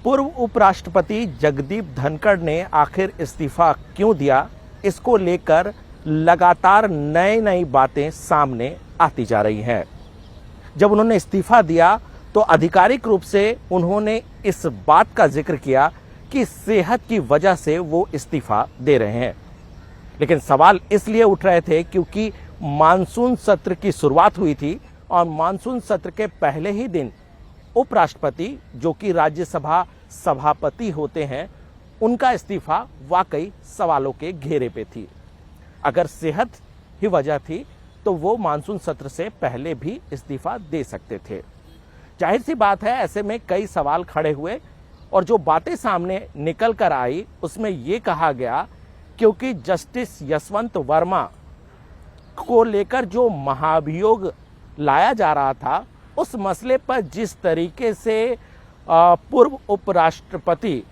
पूर्व उपराष्ट्रपति जगदीप धनखड़ ने आखिर इस्तीफा क्यों दिया, इसको लेकर लगातार नई बातें सामने आती जा रही हैं। जब उन्होंने इस्तीफा दिया तो आधिकारिक रूप से उन्होंने इस बात का जिक्र किया कि सेहत की वजह से वो इस्तीफा दे रहे हैं। लेकिन सवाल इसलिए उठ रहे थे क्योंकि मानसून सत्र की शुरुआत हुई थी और मानसून सत्र के पहले ही दिन उपराष्ट्रपति, जो कि राज्यसभा सभापति होते हैं, उनका इस्तीफा वाकई सवालों के घेरे पे थी। अगर सेहत ही वजह थी तो वो मानसून सत्र से पहले भी इस्तीफा दे सकते थे। जाहिर सी बात है, ऐसे में कई सवाल खड़े हुए और जो बातें सामने निकल कर आई उसमें ये कहा गया क्योंकि जस्टिस यशवंत वर्मा को लेकर जो महाभियोग लाया जा रहा था, उस मसले पर जिस तरीके से पूर्व उपराष्ट्रपति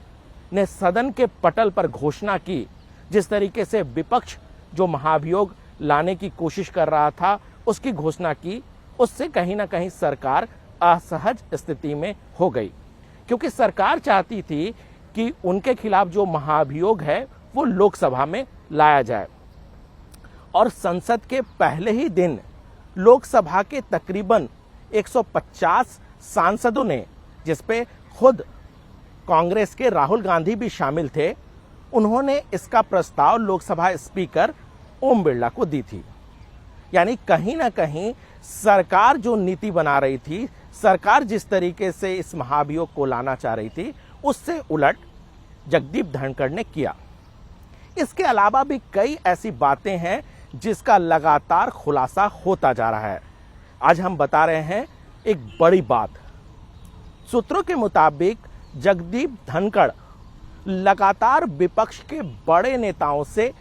ने सदन के पटल पर घोषणा की, जिस तरीके से विपक्ष जो महाभियोग लाने की कोशिश कर रहा था उसकी घोषणा की, उससे कहीं ना कहीं सरकार असहज स्थिति में हो गई। क्योंकि सरकार चाहती थी कि उनके खिलाफ जो महाभियोग है वो लोकसभा में लाया जाए और संसद के पहले ही दिन लोकसभा के तकरीबन 150 सांसदों ने, जिसपे खुद कांग्रेस के राहुल गांधी भी शामिल थे, उन्होंने इसका प्रस्ताव लोकसभा स्पीकर ओम बिरला को दी थी। यानी कहीं ना कहीं सरकार जो नीति बना रही थी, सरकार जिस तरीके से इस महाभियोग को लाना चाह रही थी, उससे उलट जगदीप धनखड़ ने किया। इसके अलावा भी कई ऐसी बातें हैं जिसका लगातार खुलासा होता जा रहा है। आज हम बता रहे हैं एक बड़ी बात। सूत्रों के मुताबिक जगदीप धनखड़ लगातार विपक्ष के बड़े नेताओं से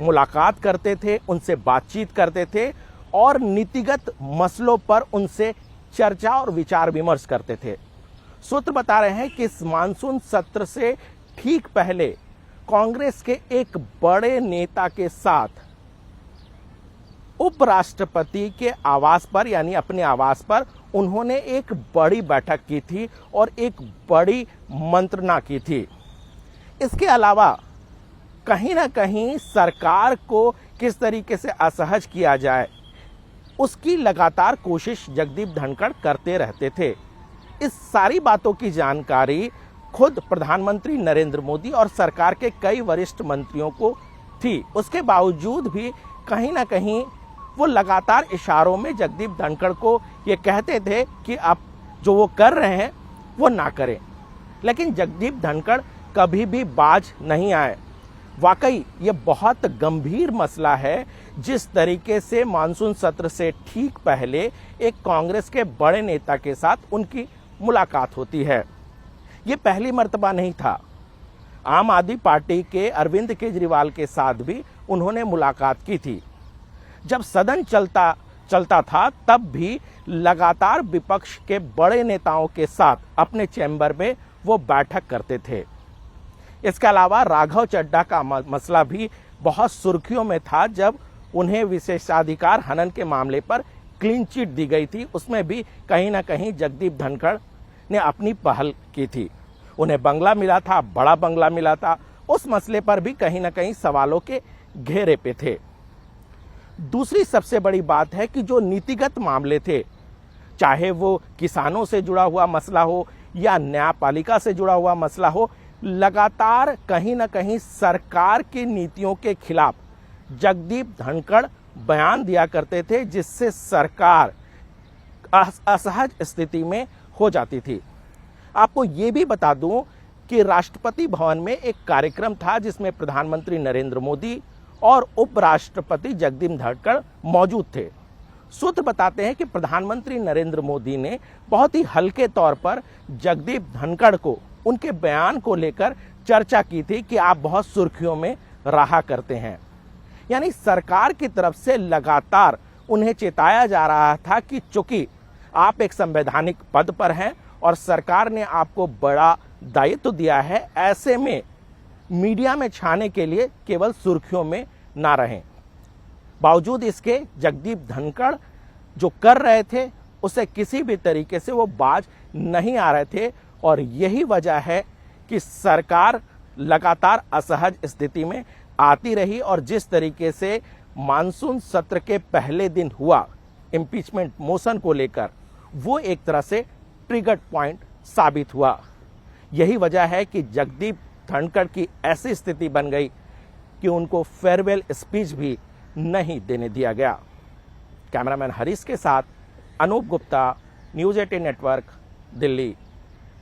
मुलाकात करते थे, उनसे बातचीत करते थे और नीतिगत मसलों पर उनसे चर्चा और विचार विमर्श करते थे। सूत्र बता रहे हैं कि इस मानसून सत्र से ठीक पहले कांग्रेस के एक बड़े नेता के साथ उपराष्ट्रपति के आवास पर, यानी अपने आवास पर, उन्होंने एक बड़ी बैठक की थी और एक बड़ी मंत्रणा की थी। इसके अलावा कहीं ना कहीं सरकार को किस तरीके से असहज किया जाए, उसकी लगातार कोशिश जगदीप धनखड़ करते रहते थे। इस सारी बातों की जानकारी खुद प्रधानमंत्री नरेंद्र मोदी और सरकार के कई वरिष्ठ मंत्रियों को थी। उसके बावजूद भी कहीं ना कहीं वो लगातार इशारों में जगदीप धनखड़ को ये कहते थे कि आप जो वो कर रहे हैं वो ना करें। लेकिन जगदीप धनखड़ कभी भी बाज नहीं आए। वाकई ये बहुत गंभीर मसला है, जिस तरीके से मानसून सत्र से ठीक पहले एक कांग्रेस के बड़े नेता के साथ उनकी मुलाकात होती है। ये पहली मर्तबा नहीं था। आम आदमी पार्टी के अरविंद केजरीवाल के साथ भी उन्होंने मुलाकात की थी। जब सदन चलता था तब भी लगातार विपक्ष के बड़े नेताओं के साथ अपने चैम्बर में वो बैठक करते थे। इसके अलावा राघव चड्ढा का मसला भी बहुत सुर्खियों में था, जब उन्हें विशेषाधिकार हनन के मामले पर क्लीन चिट दी गई थी। उसमें भी कहीं ना कहीं जगदीप धनखड़ ने अपनी पहल की थी। उन्हें बंगला मिला था, बड़ा बंगला मिला था। उस मसले पर भी कहीं ना कहीं सवालों के घेरे पे थे। दूसरी सबसे बड़ी बात है कि जो नीतिगत मामले थे, चाहे वो किसानों से जुड़ा हुआ मसला हो या न्यायपालिका से जुड़ा हुआ मसला हो, लगातार कहीं ना कहीं सरकार की नीतियों के खिलाफ जगदीप धनखड़ बयान दिया करते थे, जिससे सरकार असहज स्थिति में हो जाती थी। आपको ये भी बता दूं कि राष्ट्रपति भवन में एक कार्यक्रम था जिसमें प्रधानमंत्री नरेंद्र मोदी और उपराष्ट्रपति जगदीप धनखड़ मौजूद थे। सूत्र बताते हैं कि प्रधानमंत्री नरेंद्र मोदी ने बहुत ही हल्के तौर पर जगदीप धनखड़ को उनके बयान को लेकर चर्चा की थी कि आप बहुत सुर्खियों में रहा करते हैं। यानी सरकार की तरफ से लगातार उन्हें चेताया जा रहा था कि चूंकि आप एक संवैधानिक पद पर हैं और सरकार ने आपको बड़ा दायित्व दिया है, ऐसे में मीडिया में छाने के लिए केवल सुर्खियों में ना रहें। बावजूद इसके जगदीप धनखड़ जो कर रहे थे उसे किसी भी तरीके से वो बाज नहीं आ रहे थे और यही वजह है कि सरकार लगातार असहज स्थिति में आती रही और जिस तरीके से मानसून सत्र के पहले दिन हुआ इम्पीचमेंट मोशन को लेकर, वो एक तरह से ट्रिगर पॉइंट साबित हुआ। यही वजह है कि जगदीप धनखड़ की ऐसी स्थिति बन गई कि उनको फेयरवेल स्पीच भी नहीं देने दिया गया। कैमरामैन हरीश के साथ अनूप गुप्ता, न्यूज़ 18 नेटवर्क, दिल्ली।